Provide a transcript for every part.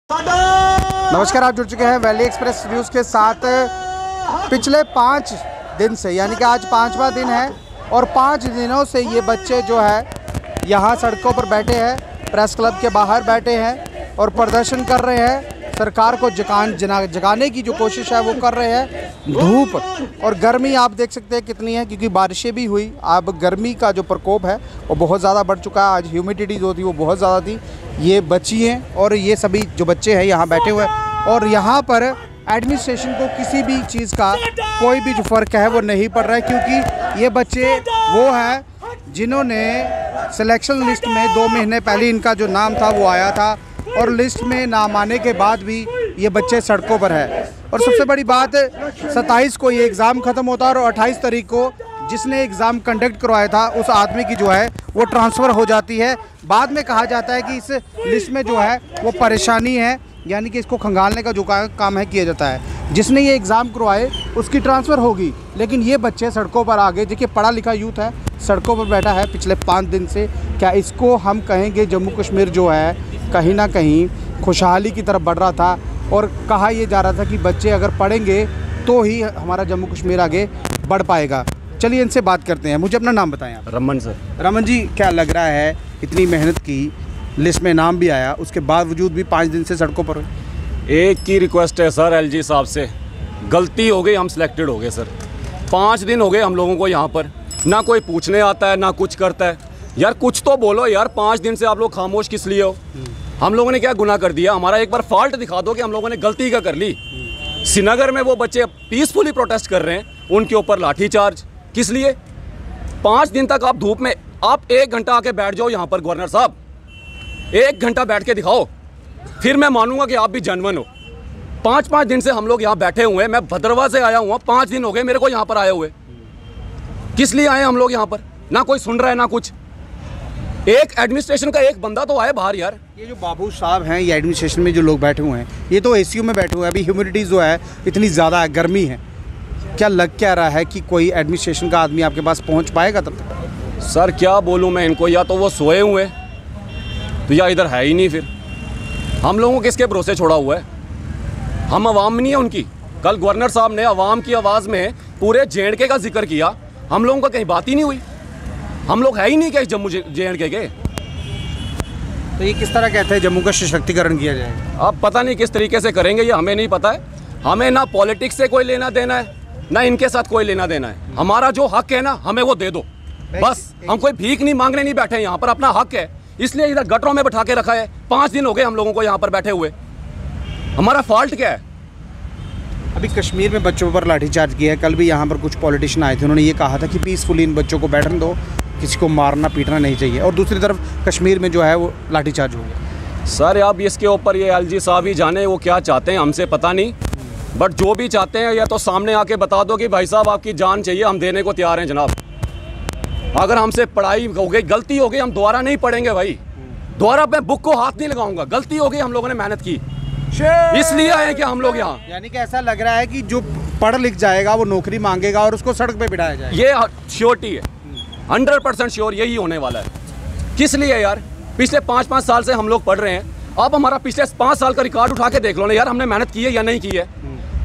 नमस्कार, आप जुड़ चुके हैं वैली एक्सप्रेस न्यूज़ के साथ। पिछले 5 दिन से यानी कि आज 5वां दिन है और 5 दिनों से ये बच्चे जो है यहाँ सड़कों पर बैठे हैं, प्रेस क्लब के बाहर बैठे हैं और प्रदर्शन कर रहे हैं। सरकार को जगाने की जो कोशिश है वो कर रहे हैं। धूप और गर्मी आप देख सकते हैं कितनी है, क्योंकि बारिशें भी हुई। अब गर्मी का जो प्रकोप है वो बहुत ज़्यादा बढ़ चुका है। आज ह्यूमिडिटी जो थी वो बहुत ज़्यादा थी। ये बच्ची हैं और ये सभी जो बच्चे हैं यहाँ बैठे हुए हैं और यहाँ पर एडमिनिस्ट्रेशन को किसी भी चीज़ का कोई भी जो फ़र्क है वो नहीं पड़ रहा है, क्योंकि ये बच्चे वो हैं जिन्होंने सिलेक्शन लिस्ट में 2 महीने पहले इनका जो नाम था वो आया था और लिस्ट में नाम आने के बाद भी ये बच्चे सड़कों पर है। और सबसे बड़ी बात 27 को ये एग्ज़ाम ख़त्म होता है और 28 तारीख को जिसने एग्ज़ाम कंडक्ट करवाया था उस आदमी की जो है वो ट्रांसफ़र हो जाती है। बाद में कहा जाता है कि इस लिस्ट में जो है वो परेशानी है, यानी कि इसको खंगालने का जो काम है किया जाता है। जिसने ये एग्ज़ाम करवाए उसकी ट्रांसफ़र होगी, लेकिन ये बच्चे सड़कों पर आ गए। देखिए, पढ़ा लिखा यूथ है, सड़कों पर बैठा है पिछले 5 दिन से। क्या इसको हम कहेंगे जम्मू कश्मीर जो है कहीं ना कहीं खुशहाली की तरफ बढ़ रहा था और कहा यह जा रहा था कि बच्चे अगर पढ़ेंगे तो ही हमारा जम्मू कश्मीर आगे बढ़ पाएगा। चलिए इनसे बात करते हैं। मुझे अपना नाम बताएं आप। रमन सर। रमन जी, क्या लग रहा है, इतनी मेहनत की, लिस्ट में नाम भी आया, उसके बावजूद भी 5 दिन से सड़कों पर? एक की रिक्वेस्ट है सर एलजी साहब से, गलती हो गई, हम सिलेक्टेड हो गए सर। 5 दिन हो गए हम लोगों को यहाँ पर, ना कोई पूछने आता है ना कुछ करता है। यार कुछ तो बोलो यार, 5 दिन से आप लोग खामोश किस लिए हो? हम लोगों ने क्या गुनाह कर दिया? हमारा एक बार फॉल्ट दिखा दो कि हम लोगों ने गलती क्या कर ली। श्रीनगर में वो बच्चे पीसफुली प्रोटेस्ट कर रहे हैं, उनके ऊपर लाठीचार्ज किस लिए? 5 दिन तक आप धूप में, आप 1 घंटा आके बैठ जाओ यहाँ पर गवर्नर साहब, 1 घंटा बैठ के दिखाओ, फिर मैं मानूंगा कि आप भी जनवन हो। 5 दिन से हम लोग यहाँ बैठे हुए हैं। मैं भद्रवा से आया हूँ, 5 दिन हो गए मेरे को यहाँ पर आए हुए। किस लिए आए हम लोग यहाँ पर? ना कोई सुन रहा है ना कुछ। एक एडमिनिस्ट्रेशन का एक बंदा तो आए बाहर यार। ये जो बाबू साहब हैं, ये एडमिनिस्ट्रेशन में जो लोग बैठे हुए हैं, ये तो एसीयू में बैठे हुए हैं। अभी ह्यूमिडिटी जो है इतनी ज़्यादा है, गर्मी है। क्या लग क्या रहा है कि कोई एडमिनिस्ट्रेशन का आदमी आपके पास पहुंच पाएगा तब तक? सर क्या बोलूं मैं इनको, या तो वो सोए हुए तो या इधर है ही नहीं। फिर हम लोगों को किसके भरोसे छोड़ा हुआ है? हम अवाम नहीं है उनकी। कल गवर्नर साहब ने अवाम की आवाज़ में पूरे जे.एंड.के का जिक्र किया, हम लोगों का कहीं बात ही नहीं हुई। हम लोग है ही नहीं क्या जम्मू जे.एंड.के के। तो ये किस तरह कहते हैं जम्मू का सशक्तिकरण किया जाएगा? अब पता नहीं किस तरीके से करेंगे, ये हमें नहीं पता है। हमें ना पॉलिटिक्स से कोई लेना देना है, ना इनके साथ कोई लेना देना है। हमारा जो हक है ना, हमें वो दे दो बस। हम कोई भीख नहीं मांगने नहीं बैठे यहाँ पर, अपना हक है, इसलिए इधर गटरों में बैठा के रखा है। 5 दिन हो गए हम लोगों को यहाँ पर बैठे हुए। हमारा फॉल्ट क्या है? अभी कश्मीर में बच्चों पर लाठीचार्ज किया है। कल भी यहाँ पर कुछ पॉलिटिशियन आए थे, उन्होंने ये कहा था कि पीसफुली इन बच्चों को बैठने दो, किसी को मारना पीटना नहीं चाहिए। और दूसरी तरफ कश्मीर में जो है वो लाठीचार्ज हो गया। सर अब इसके ऊपर ये एलजी साहब ही जाने वो क्या चाहते हैं, हमसे पता नहीं। बट जो भी चाहते हैं या तो सामने आके बता दो कि भाई साहब आपकी जान चाहिए, हम देने को तैयार हैं जनाब। अगर हमसे पढ़ाई हो गई, गलती हो गई, हम दोबारा नहीं पढ़ेंगे भाई। दोबारा मैं बुक को हाथ नहीं लगाऊंगा। गलती हो गई, हम लोगों ने मेहनत की, इसलिए आए कि हम लोग यहाँ। यानी कि ऐसा लग रहा है कि जो पढ़ लिख जाएगा वो नौकरी मांगेगा और उसको सड़क पे बिठाया जाएगा। ये श्योरिटी है, 100% श्योर यही होने वाला है। किस लिए यार? पिछले 5 साल से हम लोग पढ़ रहे हैं। आप हमारा पिछले 5 साल का रिकॉर्ड उठा के देख लो ना यार, हमने मेहनत की है या नहीं की है।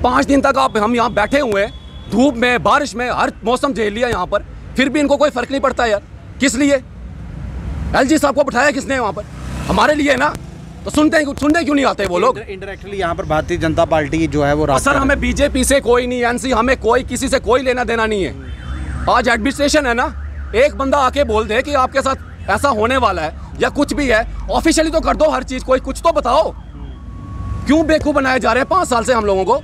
5 दिन तक हम यहाँ बैठे हुए हैं, धूप में बारिश में, हर मौसम झेल लिया यहाँ पर, फिर भी इनको कोई फर्क नहीं पड़ता यार। किस लिए? एलजी साहब को बिठाया किसने वहाँ पर? हमारे लिए ना। तो सुनने क्यों नहीं आते वो लोग? इंडायरेक्टली यहाँ पर भारतीय जनता पार्टी जो है वो सर हमें बीजेपी से कोई नहीं, एनसी, हमें कोई किसी से कोई लेना देना नहीं है। आज एडमिनिस्ट्रेशन है ना, एक बंदा आके बोल दे कि आपके साथ ऐसा होने वाला है या कुछ भी है, ऑफिशियली तो कर दो हर चीज। कोई कुछ तो बताओ, क्यों बेवकूफ बनाए जा रहे हैं 5 साल से हम लोगों को?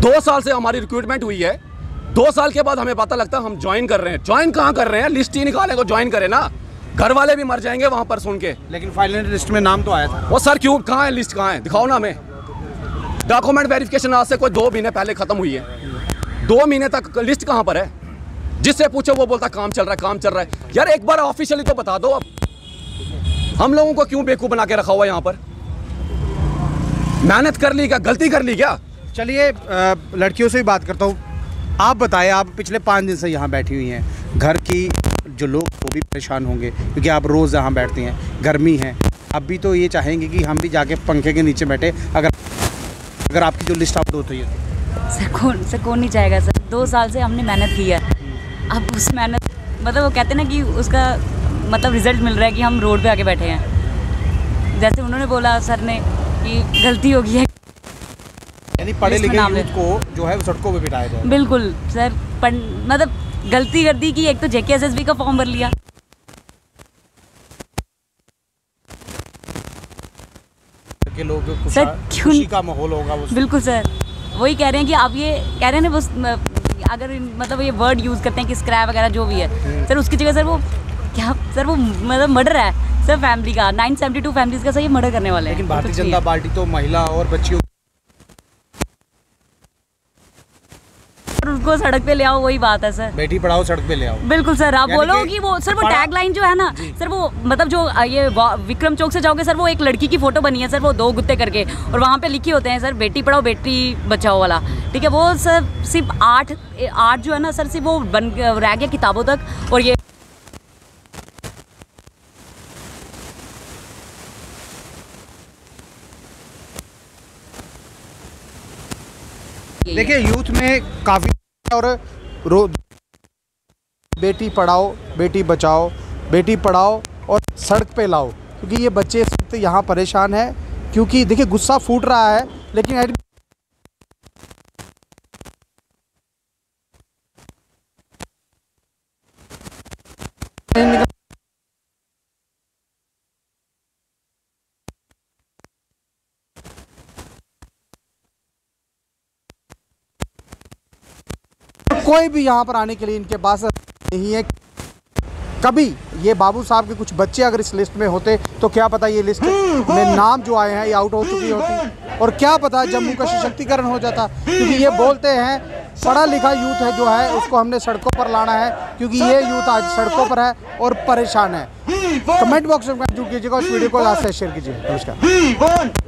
2 साल से हमारी रिक्रूटमेंट हुई है, 2 साल के बाद हमें पता लगता है हम ज्वाइन कर रहे हैं। ज्वाइन कहाँ कर रहे हैं? लिस्ट ही निकाले को ज्वाइन करें ना। घर वाले भी मर जाएंगे वहां पर सुन के। लेकिन फाइनल लिस्ट में नाम तो आया था। वो सर क्यों, कहाँ है लिस्ट? कहाँ है? दिखाओ ना हमें। डॉक्यूमेंट वेरिफिकेशन आज से कोई 2 महीने पहले खत्म हुई है। 2 महीने तक लिस्ट कहाँ पर है? जिससे पूछो वो बोलता काम चल रहा है, काम चल रहा है। यार एक बार ऑफिशियली तो बता दो। अब हम लोगों को क्यों बेवकूफ बना के रखा हुआ यहाँ पर? मेहनत कर ली क्या? गलती कर ली क्या? चलिए लड़कियों से भी बात करता हूँ। आप बताएं, आप पिछले 5 दिन से यहाँ बैठी हुई हैं, घर की जो लोग वो भी परेशान होंगे क्योंकि आप रोज़ यहाँ बैठते हैं, गर्मी है, आप भी तो ये चाहेंगे कि हम भी जाके पंखे के नीचे बैठे अगर आपकी जो लिस्ट आउट होती है? सर कौन नहीं चाहेगा सर। 2 साल से हमने मेहनत की है, अब उस मेहनत मतलब वो कहते हैं ना कि उसका मतलब रिजल्ट मिल रहा है कि हम रोड पे आके बैठे हैं। जैसे उन्होंने बोला सर ने कि गलती हो गई है, यानी पढ़े लिखे यूथ को जो है सड़कों पे बिठाया जाए। बिल्कुल सर, मतलब गलती कर दी कि एक तो JKSSB का फॉर्म भर लिया, के लोग खुशी का माहौल होगा वो। बिल्कुल सर, वही कह रहे हैं कि आप ये कह रहे हैं ना बस अगर मतलब ये वर्ड यूज़ करते हैं कि स्क्रैप वगैरह जो भी है सर, उसकी जगह सर वो क्या सर वो मतलब मर्डर है सर फैमिली का, 972 फैमिलीज का सर ये मर्डर करने वाले हैं। लेकिन भारतीय जनता पार्टी तो महिला और बच्चियों उसको सड़क पे ले आओ, वही बात है सर। बेटी पढ़ाओ सड़क पे ले आओ। बिल्कुल सर, आप बोलो कि वो सर वो टैग लाइन जो है ना सर, वो मतलब जो ये विक्रम चौक से जाओगे सर, वो एक लड़की की फोटो बनी है सर, वो 2 गुत्ते करके, और वहाँ पे लिखे होते हैं सर बेटी पढ़ाओ बेटी बचाओ वाला, ठीक है। वो सर सिर्फ 8 जो है ना सर, सिर्फ वो रह गया किताबों तक। और ये देखिए यूथ में काफ़ी और बेटी पढ़ाओ बेटी बचाओ, बेटी पढ़ाओ और सड़क पे लाओ, क्योंकि ये बच्चे इस वक्त यहाँ परेशान हैं। क्योंकि देखिए गुस्सा फूट रहा है, लेकिन कोई भी यहाँ पर आने के लिए इनके पास नहीं है। कभी ये बाबू साहब के कुछ बच्चे अगर इस लिस्ट में होते तो क्या पता ये लिस्ट में नाम जो आए हैं ये आउट हो चुकी होती, और क्या पता जम्मू का सशक्तिकरण हो जाता। क्योंकि ये बोलते हैं पढ़ा लिखा यूथ है जो है उसको हमने सड़कों पर लाना है, क्योंकि ये यूथ आज सड़कों पर है और परेशान है। कमेंट बॉक्स में जुड़ कीजिएगा, उस वीडियो को लास्ट से शेयर कीजिए। नमस्कार।